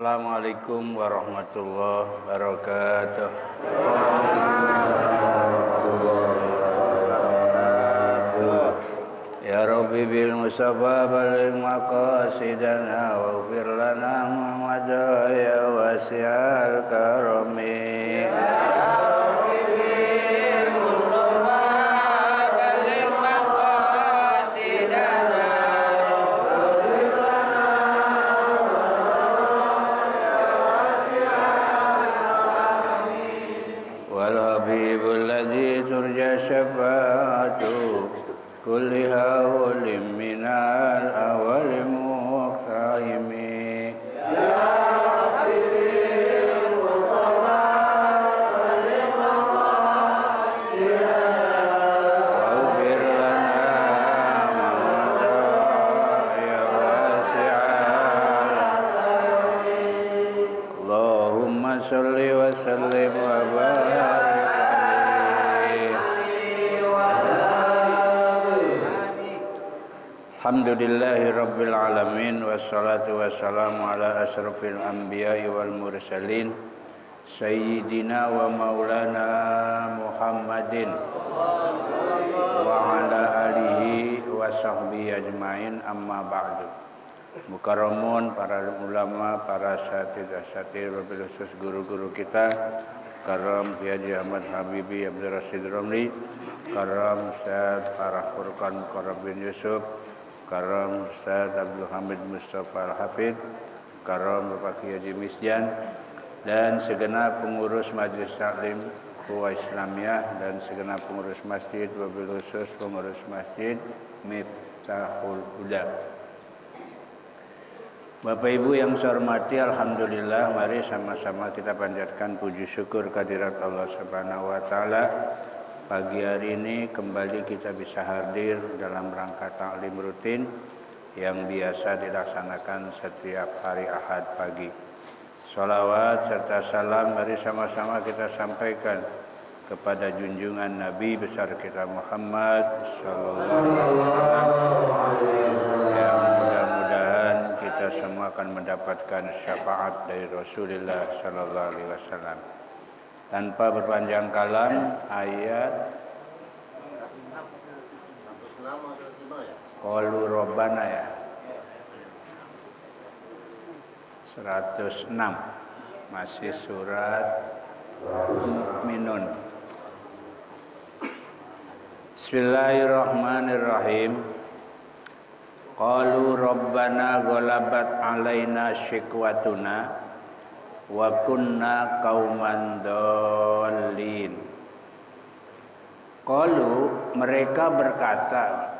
Assalamualaikum warahmatullahi wabarakatuh. Ya Rabbi bil Mustafa baligh maqasidana waghfir lana Muhammad ya wasi'al karami. Turja syafa'atu kulli hawlin minal awali muqtahimi ya Rabbi bil Mustafa baligh maqasidana waghfir lana Muhammad ya wasi'al Allahumma shalli wa sallim wa barik. Alhamdulillahi rabbil alamin wassalatu wassalamu ala asrafil anbiya'i wal mursalin sayyidina wa maulana Muhammadin wa ala alihi wa sahbihi ajmain amma ba'du. Mukarramun para ulama, para asatidz wabil khusus guru-guru kita, Karam Haji Ahmad Habibi Abdul Rasyid Ramli, Karam Ustaz Farah Furqan Qarab bin Yusuf, Karam Ustaz Abdul Hamid Mustafa Al-Hafidh, Karam Bapak Haji Misjan, dan segenap pengurus Majelis Taklim Ukhuwah Islamiyah dan segenap pengurus masjid, wabil khusus pengurus masjid Miftahul Huda. Bapak Ibu yang saya hormati, alhamdulillah, mari sama-sama kita panjatkan puji syukur kehadirat Allah Subhanahu wa taala. Pagi hari ini kembali kita bisa hadir dalam rangka taklim rutin yang biasa dilaksanakan setiap hari Ahad pagi. Sholawat serta salam mari sama-sama kita sampaikan kepada junjungan Nabi besar kita Muhammad sallallahu alaihi wasallam yang mudah-mudahan kita semua akan mendapatkan syafaat dari Rasulullah sallallahu alaihi wasallam. Tanpa berpanjang kalam, ayat Qalu Rabbana ya 106, masih surat Minun. Bismillahirrahmanirrahim. Qalu Rabbana ghalabat alaina syikwatuna wa kunna qauman dallin. Qalu, mereka berkata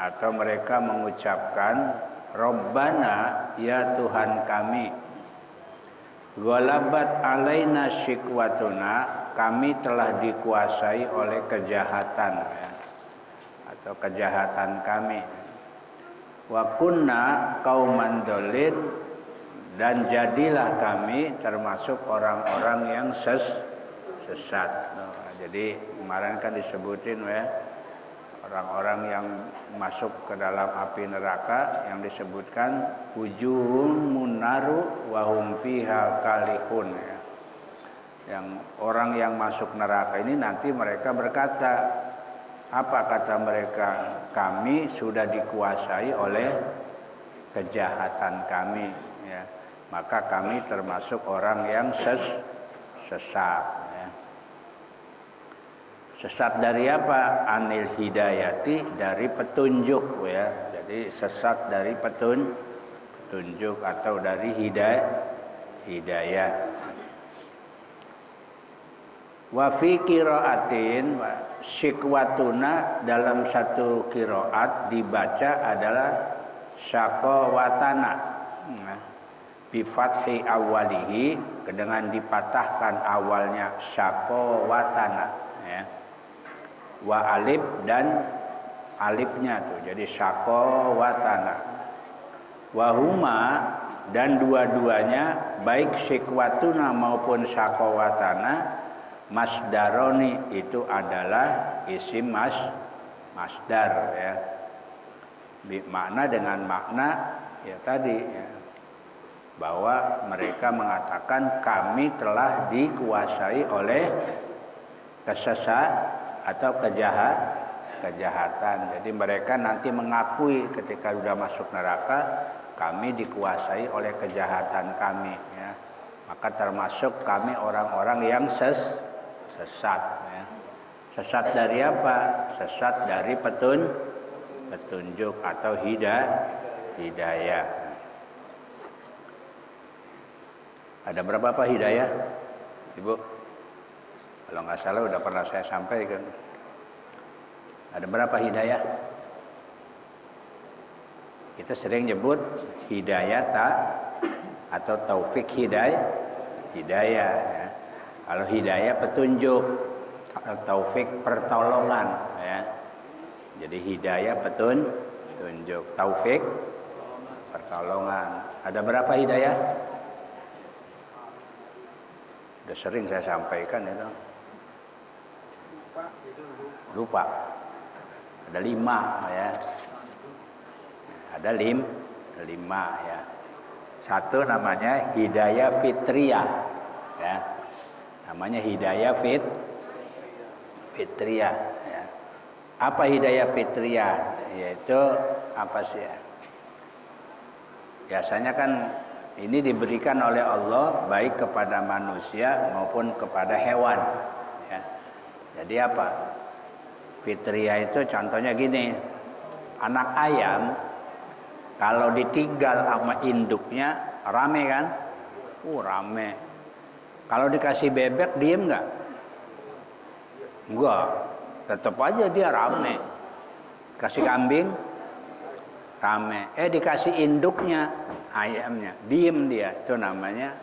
atau mereka mengucapkan, Rabbana, ya Tuhan kami, ghalabat alaina syikwatuna, kami telah dikuasai oleh kejahatan ya, atau kejahatan kami. Wa kunna qauman dallin, dan jadilah kami termasuk orang-orang yang sesat. Jadi kemarin kan disebutin ya, orang-orang yang masuk ke dalam api neraka yang disebutkan wujuhum munaru wa hum fiha kalihun ya. Yang orang yang masuk neraka ini nanti mereka berkata, apa kata mereka? Kami sudah dikuasai oleh kejahatan kami ya. Maka kami termasuk orang yang sesat ya. Sesat dari apa? Anil hidayati, dari petunjuk ya. Jadi sesat dari petunjuk atau dari hidayah. Wa fi qiraatin syikwatuna, dalam satu qiraat dibaca adalah syaqawatana. Bi fathi awalihi, dengan dipatahkan awalnya syaqawatana ya. Wa alif, dan alifnya tuh jadi syaqawatana. Wa huma, dan dua-duanya baik syikwatuna maupun syaqawatana masdaroni, itu adalah isim masdar ya. Makna dengan makna ya tadi ya. bahwa mereka mengatakan kami telah dikuasai oleh atau kejahatan. Jadi mereka nanti mengakui ketika sudah masuk neraka, kami dikuasai oleh kejahatan kami, ya. Maka termasuk kami orang-orang yang sesat, ya. Sesat dari apa? Sesat dari petunjuk atau hidayah. Ada berapa Pak hidayah, Ibu? Kalau nggak salah udah pernah saya sampaikan. Ada berapa hidayah? Kita sering nyebut hidayah atau taufik hidayah. Ya. Kalau hidayah petunjuk, taufik pertolongan, ya. Jadi hidayah petunjuk, taufik pertolongan. Ada berapa hidayah? Udah sering saya sampaikan itu. Lupa. Ada 5, ya. Ada 5, ya. Satu namanya hidayah fitriyah, ya. Namanya hidayah fitriyah, ya. Apa hidayah fitriyah? Yaitu apa sih, ya? Biasanya kan ini diberikan oleh Allah baik kepada manusia maupun kepada hewan, ya. Jadi apa? Fitriyah itu contohnya gini, anak ayam kalau ditinggal sama induknya rame kan? Rame. Kalau dikasih bebek diem nggak? Enggak, tetap aja dia rame. Kasih kambing rame. Dikasih induknya, ayamnya diem dia. Itu namanya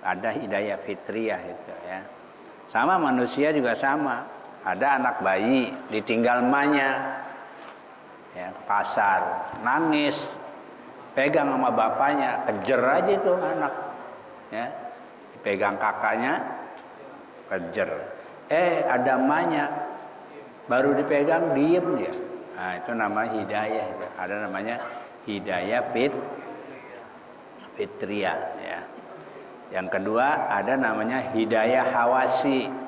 ada hidayah fitriyah itu, ya. Sama manusia juga sama. Ada anak bayi ditinggal emaknya, ya, pasar, nangis, pegang sama bapaknya, kejer aja itu anak, ya, dipegang kakaknya, kejer. Ada emaknya, baru dipegang diem dia. Nah, itu namanya hidayah. Ada namanya hidayah fitriyah, ya. Yang kedua ada namanya hidayah hawasi.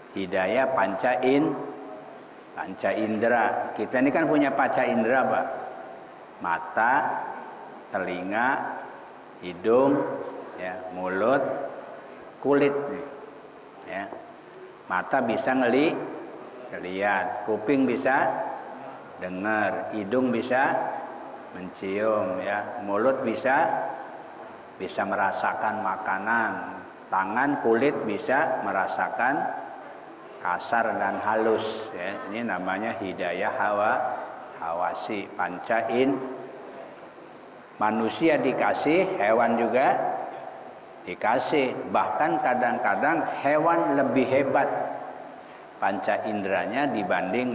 Hidayah panca indera. Kita ini kan punya panca indera, Pak. Mata, telinga, hidung, ya, mulut, kulit nih. Ya. Mata bisa ngelihat, kuping bisa dengar, hidung bisa mencium, ya, mulut bisa merasakan makanan, tangan, kulit bisa merasakan kasar dan halus, ya. Ini namanya hidayah hawasi, pancain. Manusia dikasih, hewan juga dikasih. Bahkan kadang-kadang hewan lebih hebat panca inderanya dibanding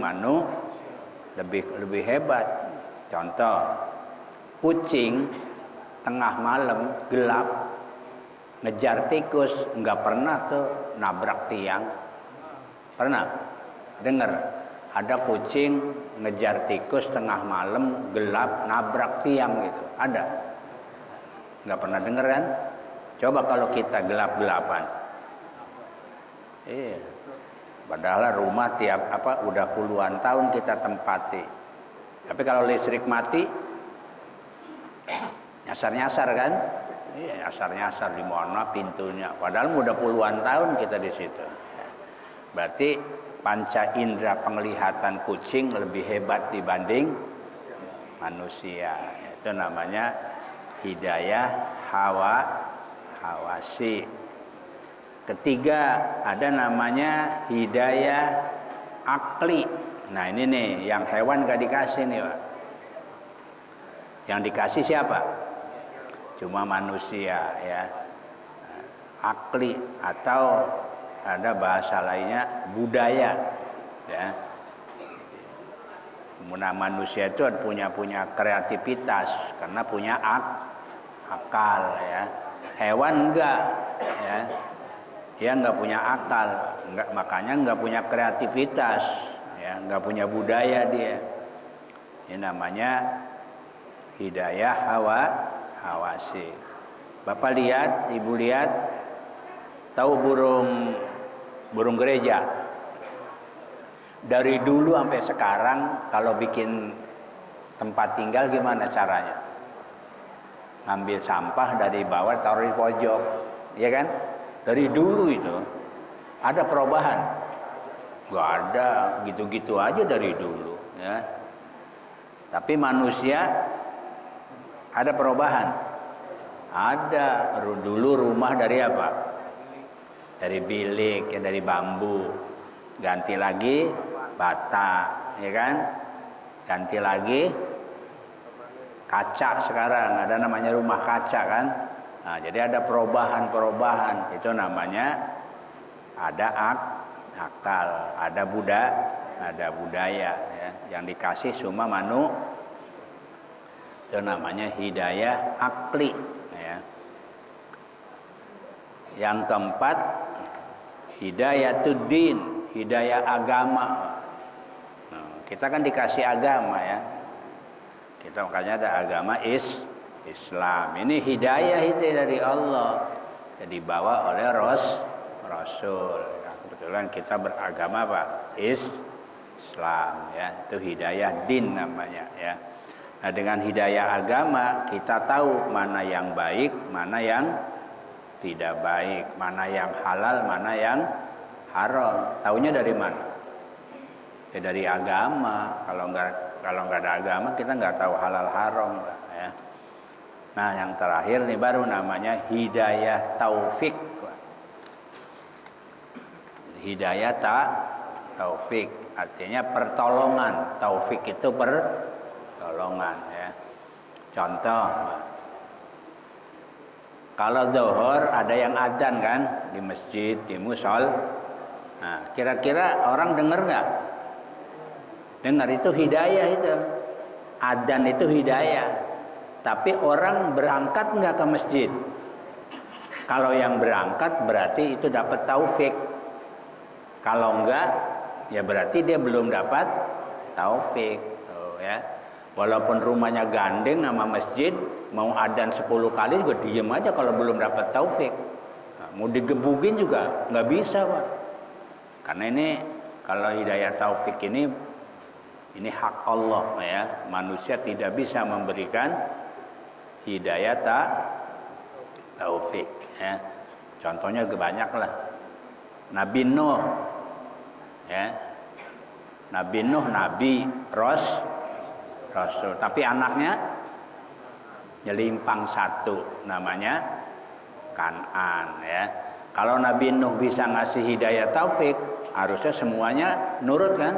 lebih hebat. Contoh, kucing tengah malam gelap ngejar tikus, nggak pernah tuh nabrak tiang. Pernah dengar ada kucing ngejar tikus tengah malam gelap nabrak tiang gitu? Ada? Nggak pernah dengar kan? Coba kalau kita gelap-gelapan. Iya. Padahal rumah udah puluhan tahun kita tempati. Tapi kalau listrik mati, nyasar-nyasar kan? Iya, nyasar-nyasar di mana pintunya. Padahal udah puluhan tahun kita di situ. Berarti panca indera penglihatan kucing lebih hebat dibanding manusia. Itu namanya hidayah hawasi. Ketiga ada namanya hidayah akli. Nah ini nih yang hewan gak dikasih nih, Pak. Yang dikasih siapa? Cuma manusia, ya. Akli atau ada bahasa lainnya budaya, ya. Manusia itu punya kreativitas karena punya akal, ya. Hewan enggak, ya. Dia enggak punya akal, makanya enggak punya kreativitas, ya, enggak punya budaya dia. Ini namanya hidayah awasi. Bapak lihat, ibu lihat, tahu burung gereja? Dari dulu sampai sekarang kalau bikin tempat tinggal gimana caranya? Ngambil sampah dari bawah taruh di pojok, ya kan? Dari dulu itu ada perubahan? Gak ada, gitu-gitu aja dari dulu, ya. Tapi manusia ada perubahan? Ada. Dulu rumah dari apa? Dari bilik, ya, dari bambu. Ganti lagi bata, ya kan? Ganti lagi kaca sekarang, ada namanya rumah kaca kan? Nah, jadi ada perubahan-perubahan. Itu namanya ada akal, ada budaya ya, yang dikasih semua itu namanya hidayah akli ya. Yang keempat hidayatuddin, hidayah agama. Nah, kita kan dikasih agama ya. Kita makanya ada agama Islam. Ini hidayah itu dari Allah. Jadi dibawa oleh Rasul. Nah, kebetulan kita beragama apa? Islam ya. Itu hidayah din namanya ya. Nah, dengan hidayah agama kita tahu mana yang baik, mana yang tidak baik, mana yang halal, mana yang haram. Taunya dari mana? Ya dari agama. Kalau nggak ada agama kita nggak tahu halal haram ya. Nah yang terakhir nih baru namanya hidayah taufik. Hidayah taufik artinya pertolongan. Taufik itu pertolongan ya. Contoh, kalau zuhur ada yang adzan kan di masjid, di musol. Nah kira-kira orang dengar nggak? Dengar, itu hidayah itu. Adzan itu hidayah. Tapi orang berangkat enggak ke masjid? Kalau yang berangkat berarti itu dapat taufik. Kalau enggak, ya berarti dia belum dapat taufik. Oh, ya. Walaupun rumahnya gandeng sama masjid, mau adzan 10 kali juga diem aja kalau belum dapat taufik. Nah, mau digebugin juga nggak bisa, Pak. Karena ini kalau hidayah taufik ini hak Allah ya. Manusia tidak bisa memberikan hidayah taufik ya. Contohnya banyak lah. Nabi Nuh ya. Nabi Nuh nabi, rasul, tapi anaknya nyelimpang satu namanya Kan'an ya. Kalau Nabi Nuh bisa ngasih hidayah taufik, harusnya semuanya nurut kan?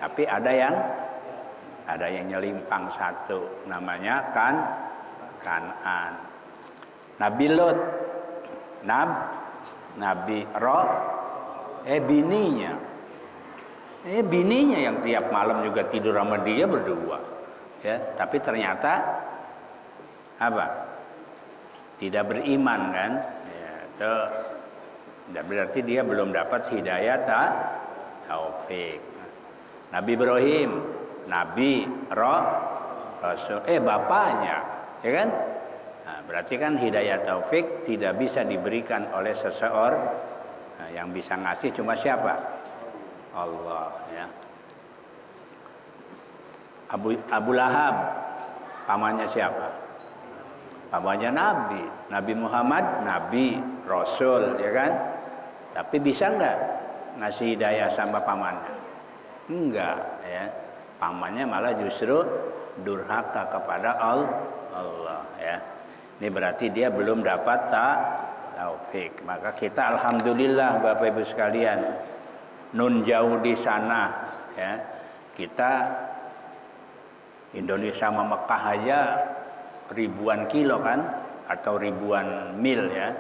Tapi ada yang nyelimpang satu namanya Kan'an. Nabi Lut, Nabi bininya yang tiap malam juga tidur sama dia berdua ya, tapi ternyata apa? Tidak beriman kan ya, itu berarti dia belum dapat hidayah taufik. Nabi Ibrahim, Nabi Rasul, bapaknya, ya kan? Nah, berarti kan hidayah taufik tidak bisa diberikan oleh seseorang. Nah, yang bisa ngasih cuma siapa? Allah, ya. Abu Lahab, pamannya siapa? Pamannya Nabi Muhammad, Nabi Rasul, ya kan? Tapi bisa nggak ngasih hidayah sama pamannya? Enggak ya, pamannya malah justru durhaka kepada Allah ya. Ini berarti dia belum dapat taufik. Maka kita alhamdulillah Bapak Ibu sekalian, nun jauh di sana ya. Kita Indonesia sama Mekah aja ribuan kilo kan, atau ribuan mil ya.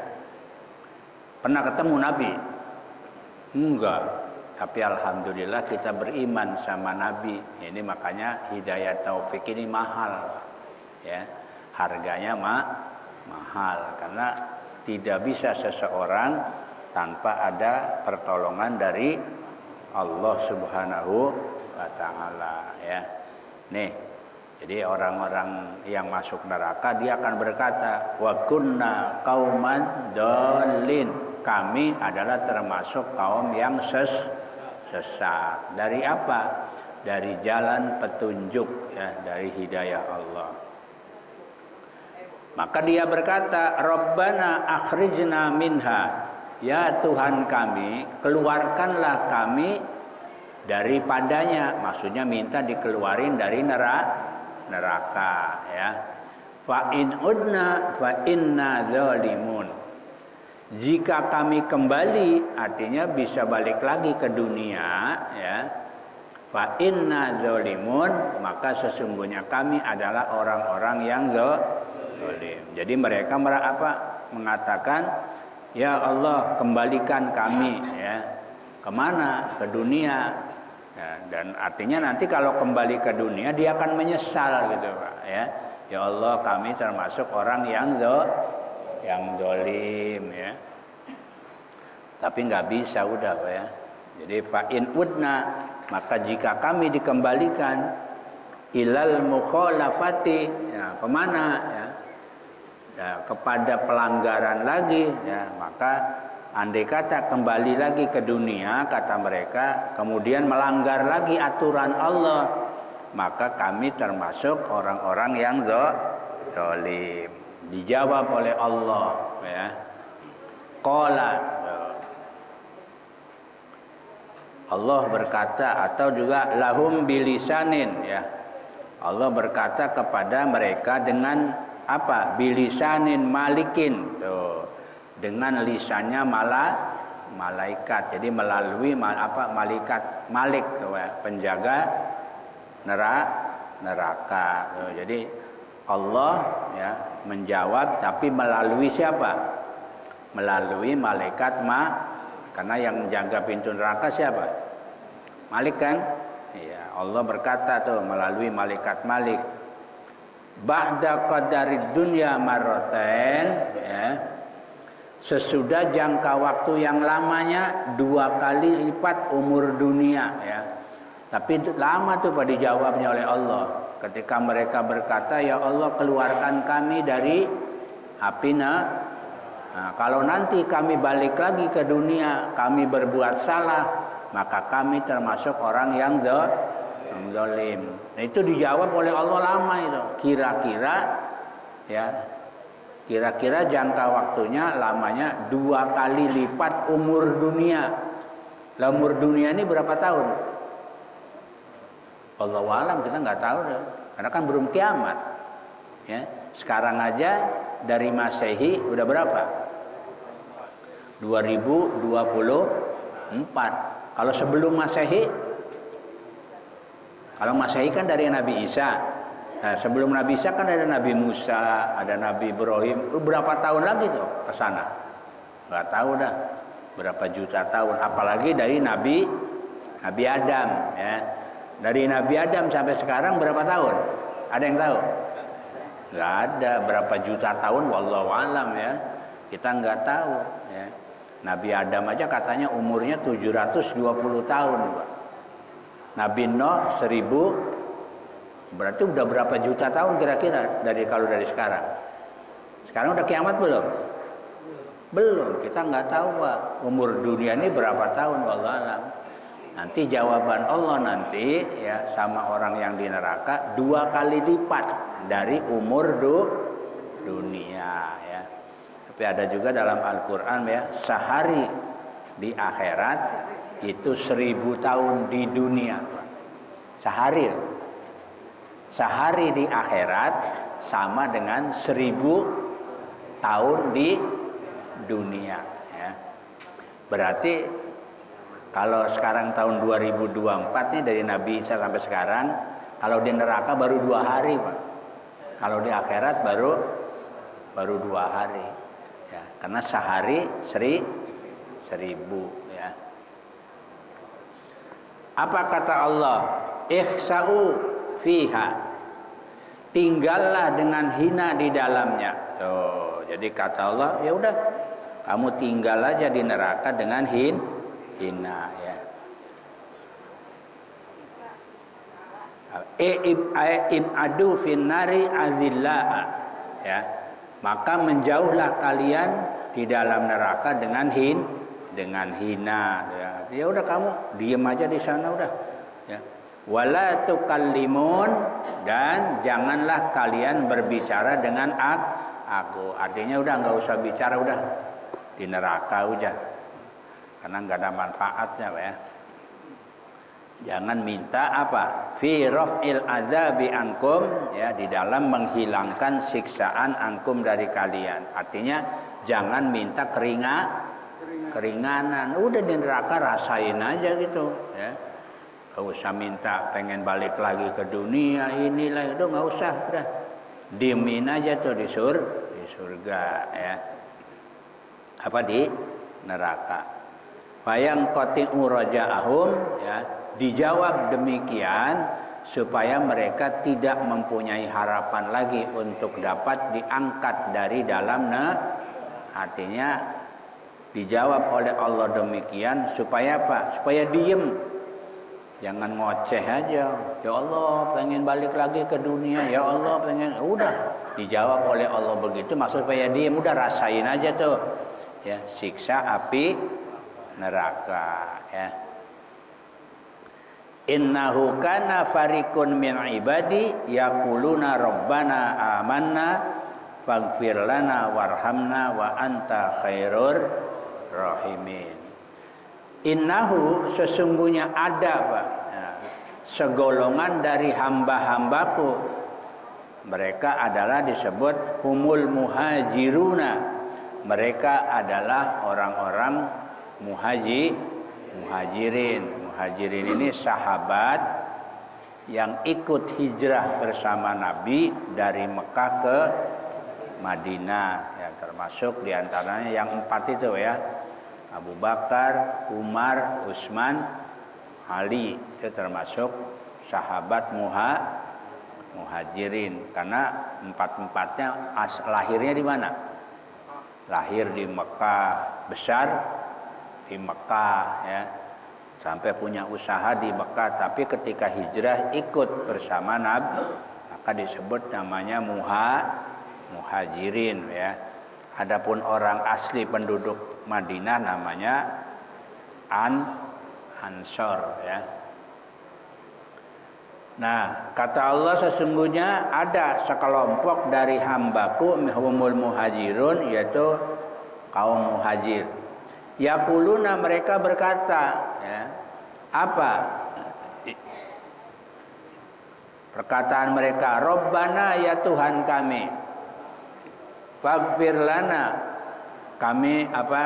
Pernah ketemu Nabi? Enggak. Tapi alhamdulillah kita beriman sama Nabi. Ini makanya hidayah taufik ini mahal ya. Harganya mahal karena tidak bisa seseorang tanpa ada pertolongan dari Allah Subhanahu wa taala ya. Nih, Jadi orang-orang yang masuk neraka dia akan berkata, wa kunna qauman dhalin. Kami adalah termasuk kaum yang sesat. Dari apa? Dari jalan petunjuk ya, dari hidayah Allah. Maka dia berkata, Rabbana akhrijna minha. Ya Tuhan kami, keluarkanlah kami daripadanya. Maksudnya minta dikeluarin dari neraka ya. Fa in udna fa inna zalimun. Jika kami kembali, artinya bisa balik lagi ke dunia ya. Fa inna zalimun, maka sesungguhnya kami adalah orang-orang yang zalim. Jadi mereka mengatakan, ya Allah kembalikan kami ya. Kemana? Ke dunia. Ya, dan artinya nanti kalau kembali ke dunia dia akan menyesal gitu Pak ya. Ya Allah kami termasuk orang yang zalim ya. Tapi nggak bisa udah Pak ya. Jadi fa in udna, maka jika kami dikembalikan ilal mukhalafati ya, kemana ya? Ya, kepada pelanggaran lagi ya, maka andai kata kembali lagi ke dunia kata mereka kemudian melanggar lagi aturan Allah, maka kami termasuk orang-orang yang zalim. Dijawab oleh Allah ya. Qala, Allah berkata, atau juga lahum bilisanin ya. Allah berkata kepada mereka dengan apa? Bilisanin malikin tuh. Dengan lisannya malaikat. Jadi melalui malaikat malik tuh, ya. Penjaga neraka. Tuh. Jadi Allah ya menjawab tapi melalui siapa? Melalui malaikat karena yang menjaga pintu neraka siapa? Malik kan? Iya, Allah berkata tuh melalui malaikat Malik. Ba'da qadarid dunya marratain ya. Sesudah jangka waktu yang lamanya 2 kali lipat umur dunia ya. Tapi lama tuh Pak dijawabnya oleh Allah. Ketika mereka berkata, ya Allah keluarkan kami dari api neraka. Nah, kalau nanti kami balik lagi ke dunia, kami berbuat salah, maka kami termasuk orang yang zalim. Nah, itu dijawab oleh Allah lama itu. Kira-kira jangka waktunya lamanya 2 kali lipat umur dunia. Lah umur dunia ini berapa tahun? Allahu alam, kita nggak tahu deh. Karena kan belum kiamat. Ya, sekarang aja dari Masehi udah berapa? 2024. Kalau sebelum Masehi, kalau Masehi kan dari Nabi Isa. Nah, sebelum Nabi Isa kan ada Nabi Musa, ada Nabi Ibrahim. Berapa tahun lagi tuh ke sana? Nggak tahu dah. Berapa juta tahun. Apalagi dari Nabi Adam. Ya. Dari Nabi Adam sampai sekarang berapa tahun? Ada yang tahu? Nggak ada. Berapa juta tahun? Wallahu alam ya. Kita nggak tahu. Ya. Nabi Adam aja katanya umurnya 720 tahun. Nabi Nuh 1000. Berarti udah berapa juta tahun kira-kira kalau dari sekarang? Sekarang udah kiamat belum? Belum. Kita nggak tahu Pak. Umur dunia ini berapa tahun? Wallahu alam. Nanti jawaban Allah nanti ya sama orang yang di neraka 2 kali lipat dari umur dunia ya. Tapi ada juga dalam Al-Quran ya, sehari di akhirat itu 1000 tahun di dunia. Sehari di akhirat sama dengan 1000 tahun di dunia ya. Berarti kalau sekarang tahun 2024 nih dari Nabi Isa sampai sekarang, kalau di neraka baru 2 hari Pak. Kalau di akhirat baru 2 hari ya. Karena sehari 1000 ya. Apa kata Allah? Ihsa'u fiha. Tinggallah dengan hina di dalamnya. Tuh, jadi kata Allah, ya udah kamu tinggal aja di neraka dengan hina ya. ibadu finnari azillaa, ya, maka menjauhlah kalian di dalam neraka dengan hina, ya udah kamu diem aja di sana udah, ya. Wala tukallimun, dan janganlah kalian berbicara dengan aku. Artinya udah nggak usah bicara, udah di neraka udah, karena nggak ada manfaatnya, ya. Jangan minta apa? Fi raf'il azabi ankum, ya, di dalam menghilangkan siksaan ankum dari kalian. Artinya jangan minta keringanan. Udah di neraka rasain aja gitu, ya. Gak usah minta pengen balik lagi ke dunia inilah, itu nggak usah, udah diemin aja tuh di surga, ya. Apa di neraka. Bayang qati'u raja'ahum, ya, dijawab demikian supaya mereka tidak mempunyai harapan lagi untuk dapat diangkat dari dalam artinya dijawab oleh Allah demikian supaya apa? Supaya diem. Jangan ngoceh aja. Ya Allah, pengen balik lagi ke dunia. Ya Allah, pengen. Udah dijawab oleh Allah begitu, maksud supaya diem, udah rasain aja tuh, ya, siksa api neraka, ya. Innahu kana farikun min ibadi yaquluna rabbana amanna faghfir lana warhamna wa anta khairur rahimin. Innahu, sesungguhnya ada, Pak, ya, segolongan dari hamba-hambaku, mereka adalah disebut humul muhajiruna, mereka adalah orang-orang muhajirin. Muhajirin ini sahabat yang ikut hijrah bersama Nabi dari Mekah ke Madinah, ya, termasuk diantaranya yang 4 itu, ya, Abu Bakar, Umar, Utsman, Ali, itu termasuk sahabat muhajirin, karena 4-4-nya lahirnya di mana? Lahir di Mekah, besar di Mekah, ya, sampai punya usaha di Mekah, tapi ketika hijrah ikut bersama Nabi, maka disebut namanya muhajirin, ya. Adapun orang asli penduduk Madinah namanya Ansor, ya. Nah, kata Allah, sesungguhnya ada sekelompok dari hambaku humul muhajirun, yaitu kaum muhajir. Yaquluna, mereka berkata, ya, apa perkataan mereka? Rabbana, ya Tuhan kami, faghfir lana, kami apa?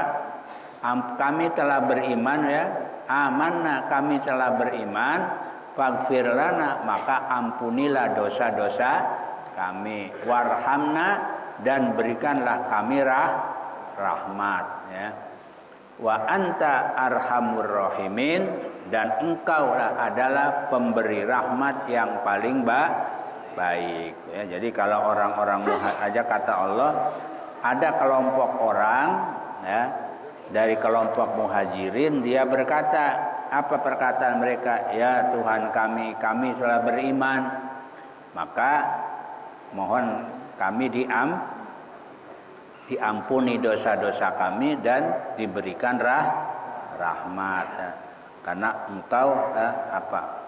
Kami telah beriman, ya. Amanna, kami telah beriman. Faghfir lana, maka ampunilah dosa-dosa kami. Warhamna, dan berikanlah kami rahmat, ya. Wa anta arhamur rahimin, dan engkau adalah pemberi rahmat yang paling baik, ya. Jadi kalau orang-orang aja kata Allah, ada kelompok orang, ya, dari kelompok muhajirin, dia berkata, apa perkataan mereka? Ya Tuhan kami telah beriman, maka mohon kami diampuni dosa-dosa kami dan diberikan rahmat, ya. Karena engkau, apa,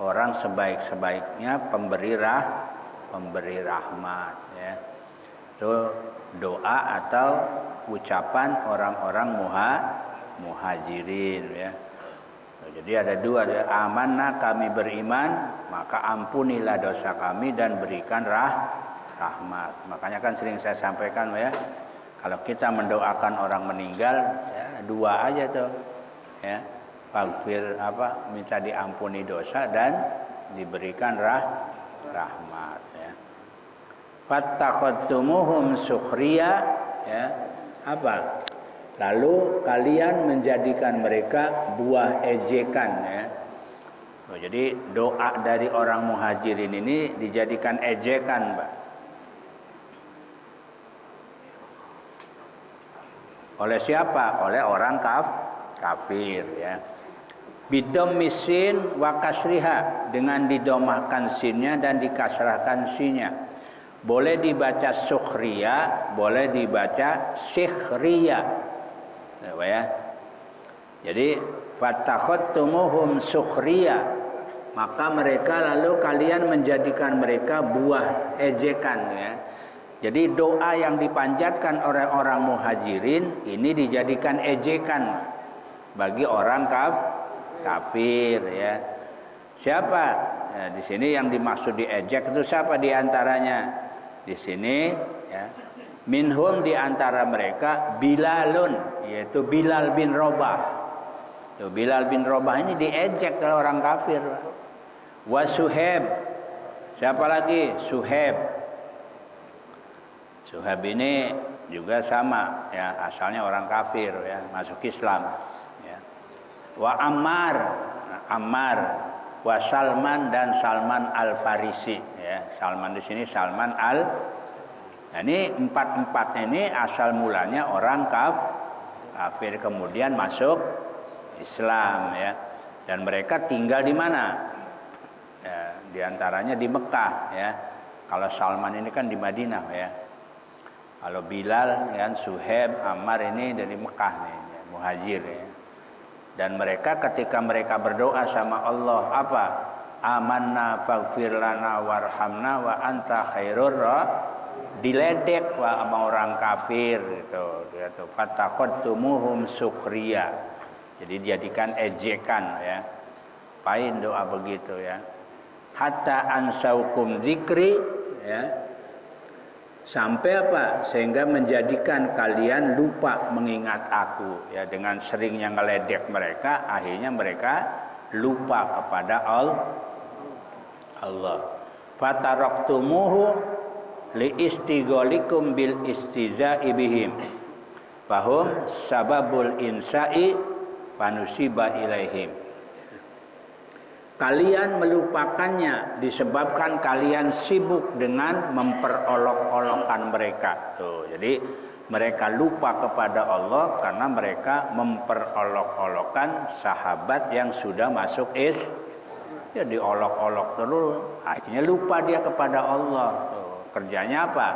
orang sebaik-sebaiknya pemberi rahmat, ya. Itu doa atau ucapan orang-orang muhajirin, ya. Jadi ada dua, ya. Amanah, kami beriman, maka ampunilah dosa kami dan berikan rahmat. Makanya kan sering saya sampaikan, ya, kalau kita mendoakan orang meninggal, ya, dua aja tuh, ya, faghfir, apa, minta diampuni dosa dan diberikan rahmat, ya. Fattakhadtumuhum sukhriya, ya, apa? Lalu kalian menjadikan mereka buah ejekan, ya. Jadi doa dari orang muhajirin ini dijadikan ejekan, Pak. Oleh siapa? Oleh orang kafir, ya. Bidhammis sin wa kasriha, dengan didomahkan sinnya dan dikasrahkan sinnya. Boleh dibaca sukhriya, boleh dibaca sikhriya. Ya. Jadi fatakhattumuhum sukhriya, maka mereka lalu kalian menjadikan mereka buah ejekan ya. Jadi doa yang dipanjatkan oleh orang muhajirin ini dijadikan ejekan bagi orang kafir ya. Siapa? Ya, di sini yang dimaksud diejek itu siapa di antaranya? Di sini ya. Minhum di antara mereka Bilalun, yaitu Bilal bin Rabah. Tuh, Bilal bin Rabah ini diejek oleh orang kafir. Wa Suhaib. Siapa lagi? Suhaib. Suhaib ini juga sama ya, asalnya orang kafir ya, masuk Islam. Wa Ammar, Ammar, wa Salman dan Salman Al-Farisi ya. Salman di sini Salman Nah, ini empat-empatnya ini asal mulanya orang kafir kemudian masuk Islam ya. Dan mereka tinggal di mana? Ya, di antaranya di Mekah ya. Kalau Salman ini kan di Madinah ya. Kalau Bilal ya, Suhaib, Ammar ini dari Mekah nih, ya, muhajir ya. Dan mereka ketika mereka berdoa sama Allah apa? Amanna faghfir lana warhamna wa anta khairur diledek sama orang kafir gitu. Dia tuh fatakhattumuhum sukhriya. Jadi dijadikan ejekan ya. Pain doa begitu ya. Hatta ansaukum zikri ya. Sampai apa? Sehingga menjadikan kalian lupa mengingat aku ya, dengan seringnya ngeledek mereka, akhirnya mereka lupa kepada Allah. Fataraktumuhu li istighalikum bil istiza'i bihim. Fahum sababul insai panusiba ilaihim. Kalian melupakannya disebabkan kalian sibuk dengan memperolok-olokkan mereka. Tuh, jadi mereka lupa kepada Allah karena mereka memperolok-olokkan sahabat yang sudah masuk ya diolok-olok terus. Akhirnya lupa dia kepada Allah. Tuh, kerjanya apa?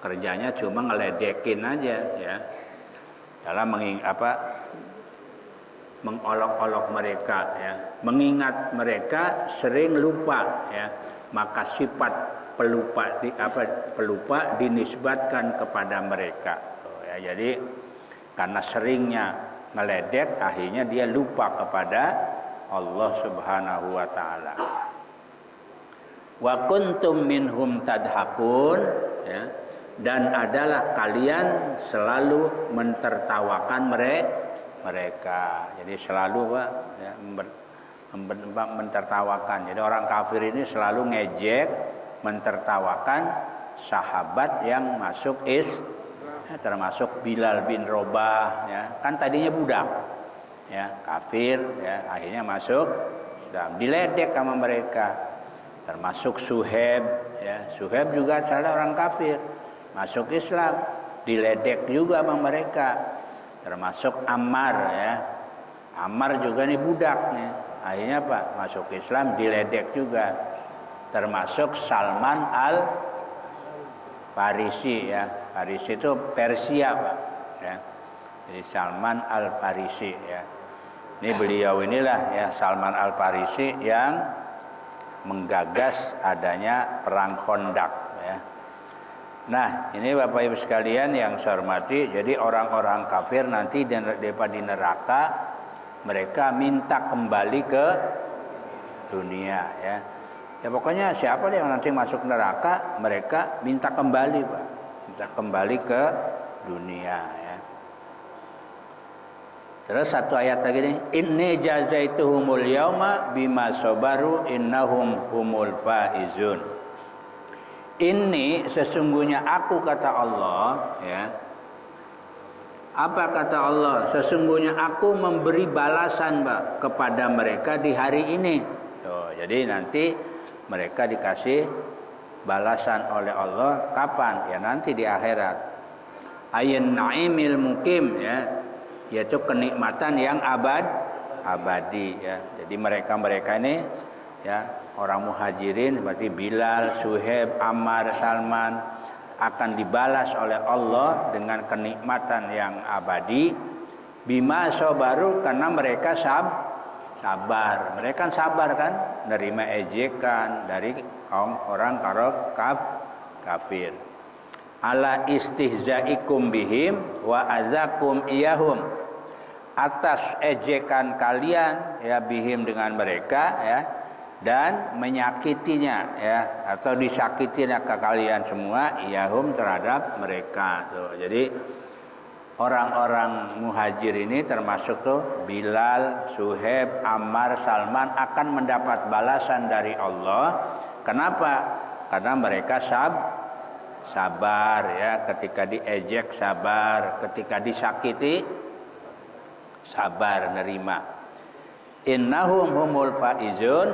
Kerjanya cuma ngeledekin aja ya. Dalam mengolok-olok mereka ya, mengingat mereka sering lupa ya, maka sifat pelupa dinisbatkan kepada mereka ya. Jadi karena seringnya ngeledek akhirnya dia lupa kepada Allah Subhanahu wa taala. Wa kuntum minhum tadhakun ya, dan adalah kalian selalu mentertawakan mereka. Jadi selalu Pak ya, mentertawakan. Jadi orang kafir ini selalu ngejek, mentertawakan sahabat yang masuk ya, termasuk Bilal bin Rabah ya. Kan tadinya budak ya, kafir ya, akhirnya masuk Islam. Diledek sama mereka. Termasuk Suhaib ya. Suhaib juga salah orang kafir, masuk Islam, diledek juga sama mereka. Termasuk Ammar ya. Ammar juga nih budak nih. Akhirnya apa? Masuk Islam, diledek juga. Termasuk Salman Al-Farisi ya. Farisi itu Persia Pak ya. Jadi Salman Al-Farisi ya. Ini beliau inilah ya, Salman Al-Farisi yang menggagas adanya perang Khandaq ya. Nah, ini Bapak Ibu sekalian yang saya hormati, jadi orang-orang kafir nanti daripada di neraka, mereka minta kembali ke dunia ya. Ya pokoknya siapa yang nanti masuk neraka, mereka minta kembali Pak. Minta kembali ke dunia ya. Terus satu ayat lagi nih, inni jazaituhumul yauma bima sabaru innahum humul faizun. Ini sesungguhnya aku, kata Allah ya. Apa kata Allah? Sesungguhnya aku memberi balasan Pak kepada mereka di hari ini. Tuh, jadi nanti mereka dikasih balasan oleh Allah kapan? Ya nanti di akhirat. Ayun naimil mukim ya, yaitu kenikmatan yang abadi ya. Jadi mereka-mereka ini ya orang muhajirin seperti Bilal, Suhaib, Ammar, Salman akan dibalas oleh Allah dengan kenikmatan yang abadi bima sabaru karena mereka sabar. Mereka sabar kan nerima ejekan dari kaum orang kafir. Ala istihzaikum bihim wa azakum iyahum, atas ejekan kalian ya bihim dengan mereka ya, dan menyakitinya ya atau disakitinya ke kalian semua iyahum terhadap mereka tuh. Jadi orang-orang muhajir ini termasuk tuh Bilal, Suhaib, Ammar, Salman akan mendapat balasan dari Allah. Kenapa? Karena mereka sabar ya, ketika diejek sabar, ketika disakiti sabar nerima. Innahum humul faizun,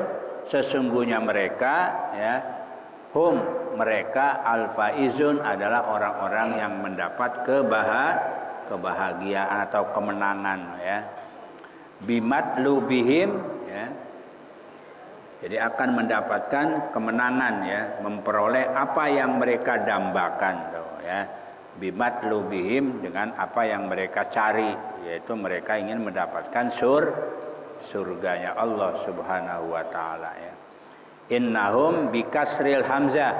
sesungguhnya mereka ya, mereka al faizun adalah orang-orang yang mendapat kebahagiaan atau kemenangan ya. Bimatlubihim ya, jadi akan mendapatkan kemenangan ya, memperoleh apa yang mereka dambakan tuh ya. Bimatlubihim, dengan apa yang mereka cari, yaitu mereka ingin mendapatkan surganya Allah Subhanahu wa taala ya. Innahum bikasril hamzah,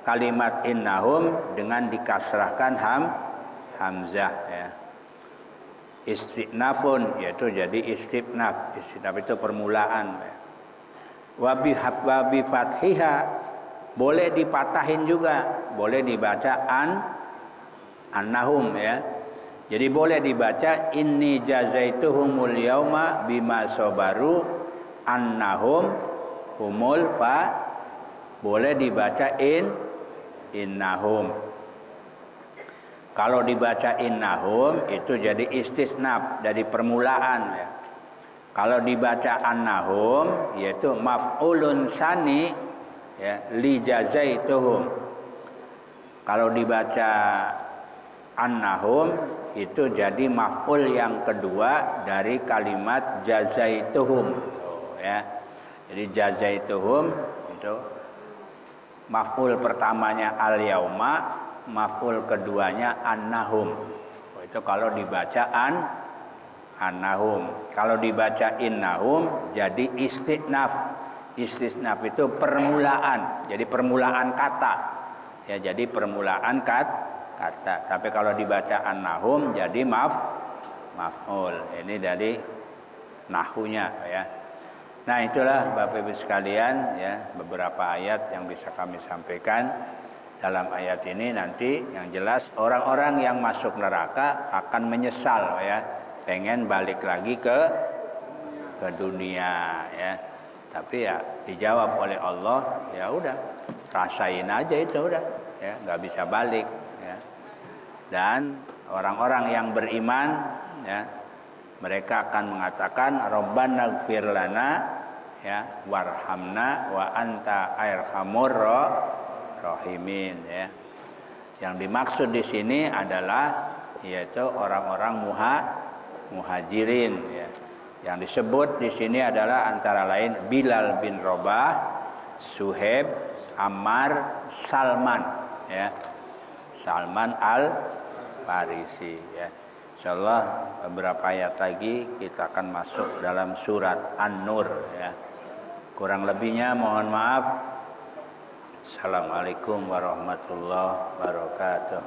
kalimat innahum dengan dikasrahkan hamzah ya. Istinafun, yaitu jadi istinaf itu permulaan ya. Wabi fathiha, boleh dipatahin juga, boleh dibaca annahum ya. Jadi boleh dibaca inni jazaituhumul yauma bima sabaru annahum humul fa, boleh dibaca innahum. Kalau dibaca innahum itu jadi istisnaf dari permulaan ya. Kalau dibaca annahum yaitu maf'ulun sani ya, li jazaituhum. Kalau dibaca annahum itu jadi maf'ul yang kedua dari kalimat jazaituhum ya. Jadi jazaituhum itu maf'ul pertamanya al yauma, maf'ul keduanya annahum. Itu kalau dibaca annahum. Kalau dibaca innahum jadi istinaf. Istinaf itu permulaan, jadi permulaan kata ya, jadi permulaan kata. Tapi kalau dibaca annahum jadi maf'ul. Ini dari nahunya ya. Nah, itulah Bapak Ibu sekalian ya, beberapa ayat yang bisa kami sampaikan. Dalam ayat ini nanti yang jelas orang-orang yang masuk neraka akan menyesal ya, pengen balik lagi ke dunia ya. Tapi ya dijawab oleh Allah, ya udah rasain aja itu udah ya, nggak bisa balik ya. Dan orang-orang yang beriman ya, mereka akan mengatakan Rabbana ighfir lana ya warhamna wa anta arhamur rahimin ya. Yang dimaksud di sini adalah yaitu orang-orang muhajirin ya. Yang disebut di sini adalah antara lain Bilal bin Rabah, Suhaib, Ammar, Salman ya. Salman al-Farisi ya. Insyaallah beberapa ayat lagi kita akan masuk dalam surat An-Nur ya. Kurang lebihnya mohon maaf. Assalamualaikum warahmatullahi wabarakatuh.